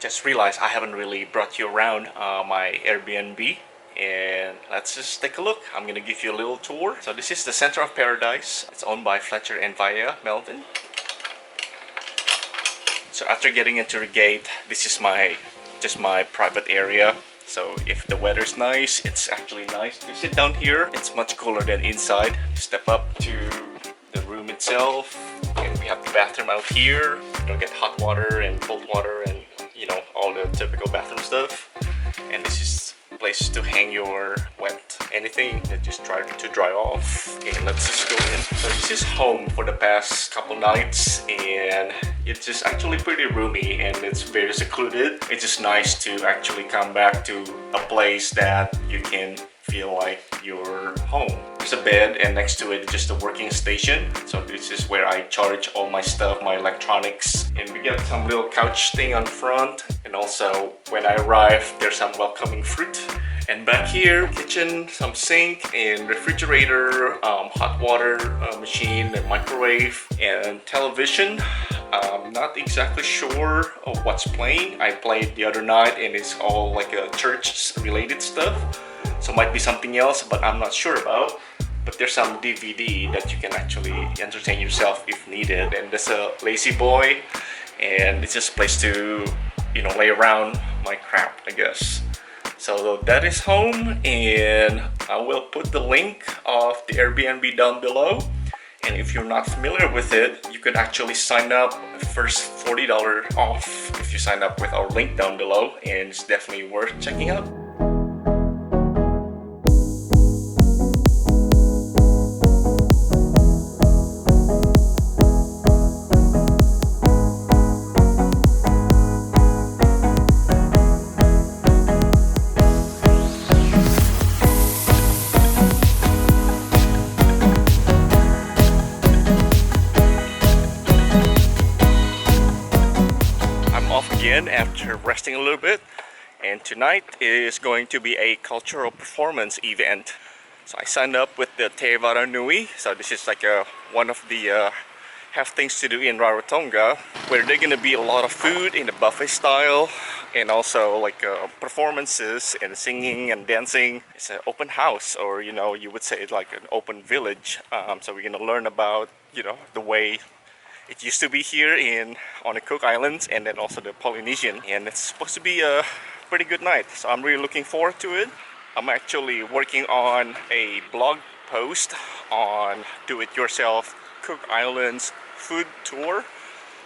Just realized I haven't really brought you around my Airbnb, and let's just take a look. I'm gonna give you a little tour. So this is the center of paradise. It's owned by Fletcher and Via Melvin. So after getting into the gate, this is just my private area. So if the weather's nice, it's actually nice to sit down here. It's much cooler than inside. Step up to the room itself, and we have the bathroom out here. You'll get hot water and cold water and all the typical bathroom stuff. And this is a place to hang your wet anything that just try to dry off. And let's just go in. So this is home for the past couple nights, and it's just actually pretty roomy and it's very secluded. It's just nice to actually come back to a place that you can feel like you're home. There's a bed, and next to it just a working station. So this is where I charge all my stuff, my electronics. And we got some little couch thing on front. And also when I arrive, there's some welcoming fruit. And back here, kitchen, some sink and refrigerator, hot water machine, and microwave, and television. I'm not exactly sure of what's playing. I played the other night and it's all like a church related stuff. So might be something else, but I'm not sure about. But there's some DVD that you can actually entertain yourself if needed. And there's a lazy boy, and it's just a place to, lay around my crap, I guess. So that is home, and I will put the link of the Airbnb down below. And if you're not familiar with it, you can actually sign up first $40 off if you sign up with our link down below, and it's definitely worth checking out. After resting a little bit, and tonight is going to be a cultural performance event. So I signed up with the Vara Nui. So this is like one of the have things to do in Rarotonga, where they're gonna be a lot of food in the buffet style, and also like performances and singing and dancing. It's an open house, or you would say it's like an open village. So we're gonna learn about the way it used to be here on the Cook Islands, and then also the Polynesian. And it's supposed to be a pretty good night, so I'm really looking forward to it. I'm actually working on a blog post on do-it-yourself Cook Islands food tour,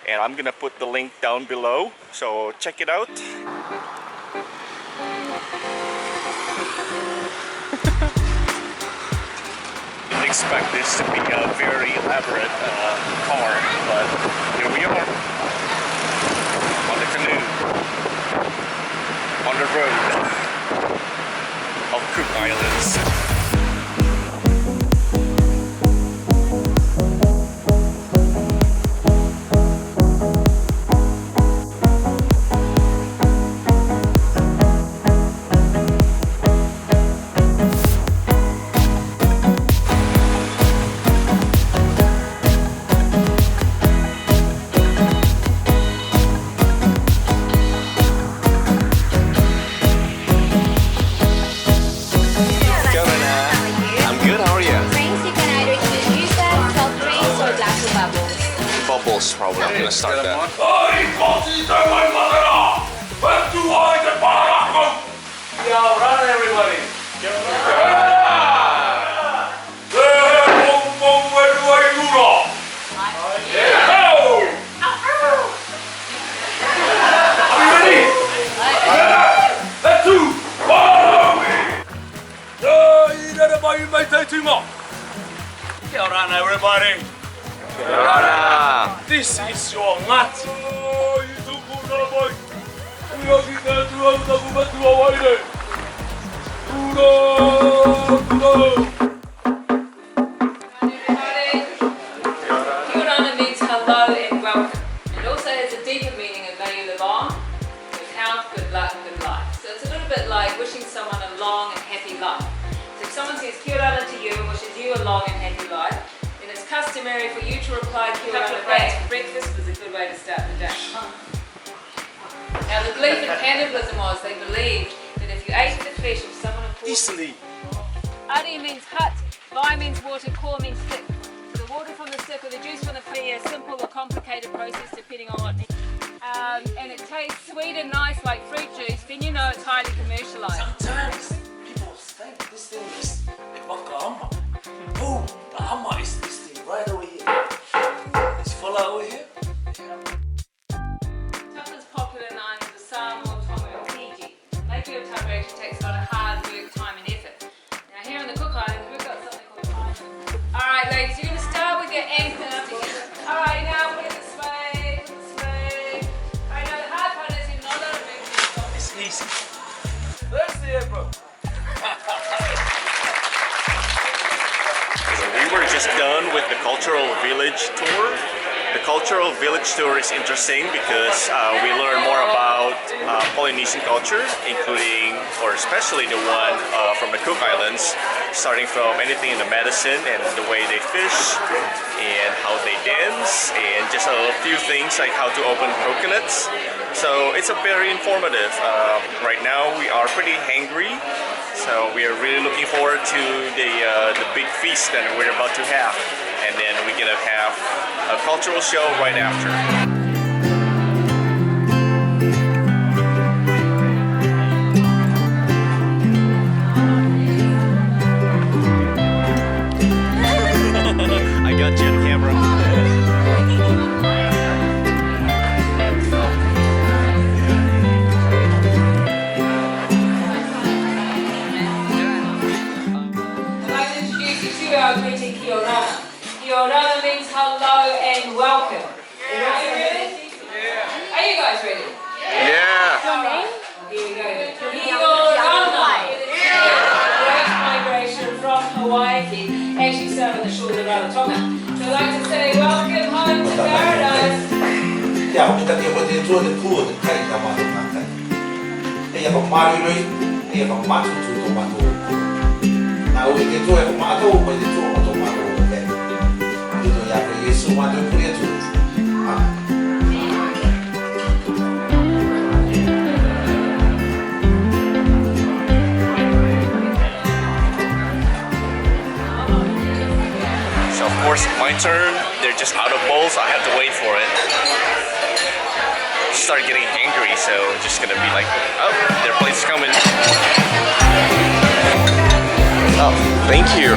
and I'm gonna put the link down below, so check it out. Expect this to be a very elaborate car, but here we are on the canoe on the road of Cook Islands. Probably I'm gonna start that. Yo, run everybody! Are you ready? Let's do! Everybody! This is your ngati. Kiorana means hello and welcome. It also has a deeper meaning of may you live on, with health, good luck, and good life. So it's a little bit like wishing someone a long and happy life. So if someone says Kiorana to you and wishes you a long and happy life, then it's customary for you to reply Kiorana back. Breakfast was a good way to start the day. Now the belief in cannibalism was they believed that if you ate the flesh of someone important, Easily. Ari means hut, Vai means water, Kor means stick. So the water from the stick or the juice from the flea is a simple or complicated process depending on what. And it tastes sweet and nice like fruit juice, then you know it's highly commercialized. Sometimes people think this thing is a baka. Oh, the ama is this thing right over here. It's full over here. Tapa is popular known as the Samoa Tomo or Fiji. Making of tapa actually takes a lot of hard work, time and effort. Now here on the Cook Islands we've got something called hypnotizing. Alright ladies, you're going to start with your ankles together. Alright, now put it this way, put it this way. Alright, now the hard part is you're not allowed to move this. It's easy. Let's see it, bro. We were just done with the cultural village tour. The cultural village tour is interesting because we learn more about Polynesian culture, including or especially the one from the Cook Islands, starting from anything in the medicine and the way they fish and how they dance and just a few things like how to open coconuts. So it's a very informative. Right now we are pretty hangry, so we are really looking forward to the big feast that we're about to have, and then we're gonna have a cultural show right after. I got you on camera. I'd like to introduce you to our greeting Kia ora. Kia ora means hello and welcome. Are you ready? Yeah. Are you guys ready? Yeah. Here we go. Kia ora. Great migration from Hawaii. Actually started on the shore of Rarotonga. So I'd like to say welcome home to paradise. Ja, kita dia buat dia tu ada kuat kai sama dengan kai. Ia pemalu lui, ia pematu tu tu matu. Nah, dia tu ia pematu, dia tu matu matu. Itu ya, Yesus matu punya tu. So of course my turn. They're just out of bowls. I have to wait for it. Start getting angry, so just gonna be like, oh, their plate's coming. Oh, thank you.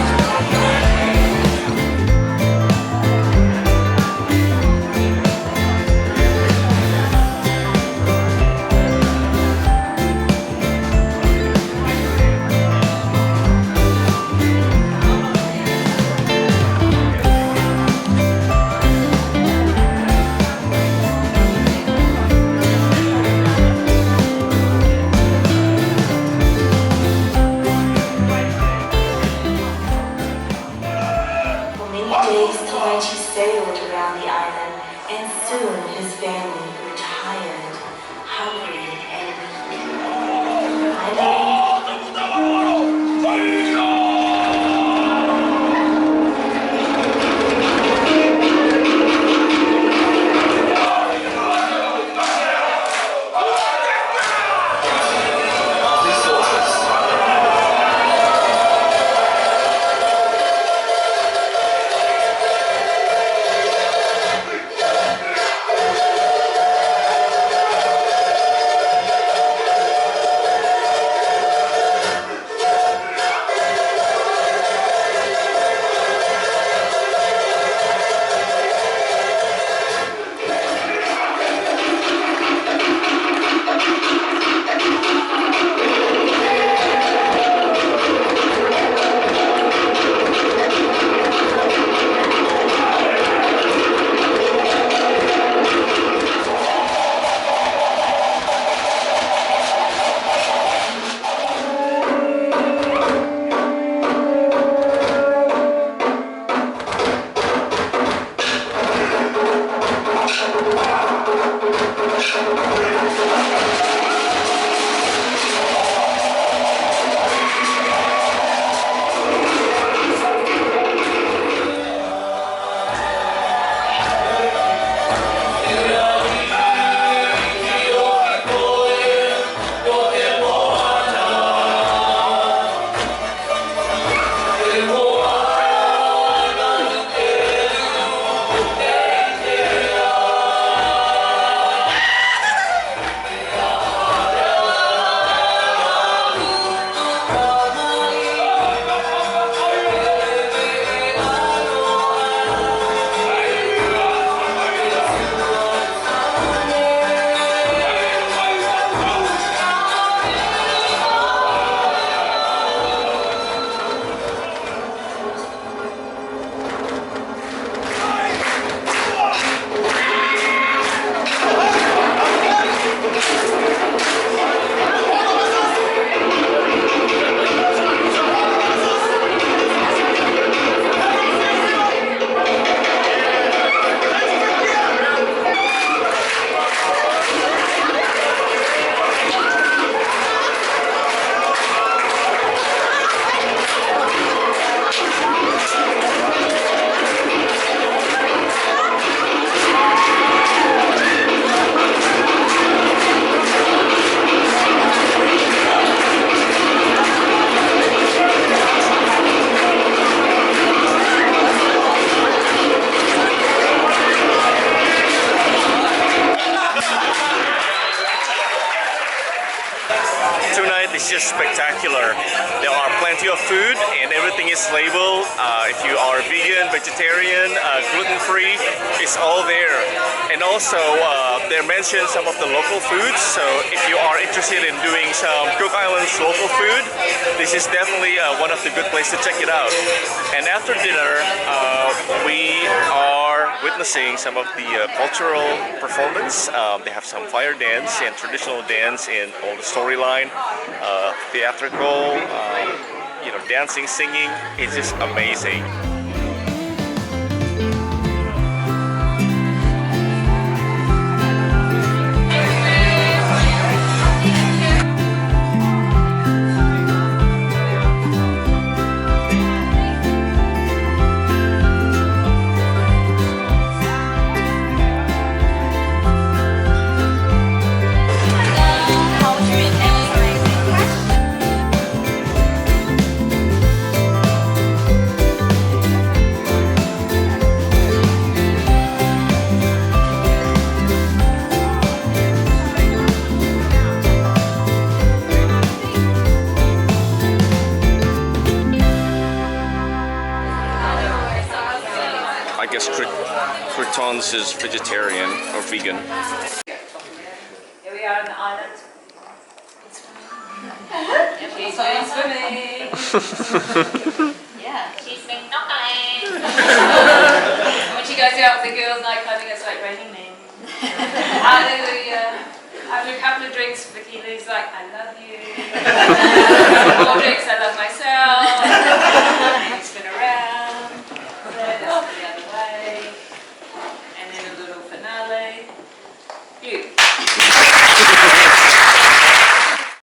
tonight is just spectacular. There are plenty of food and everything is labeled. If you are vegan, vegetarian, gluten-free, it's all there. And also, they mention some of the local foods. So if you are interested in doing some Cook Islands local food, this is definitely one of the good places to check it out. And after dinner, we are witnessing some of the cultural performance. They have some fire dance and traditional dance in all the storyline, theatrical, dancing, singing. It's just amazing. I guess croutons is vegetarian or vegan. Here we are on the island. She's going swimming. Yeah, she's been knuckling. When she goes out with the girls' night clubbing, it's like raining men. Hallelujah. After a couple of drinks, Vicky Lee's like, I love you. More drinks, I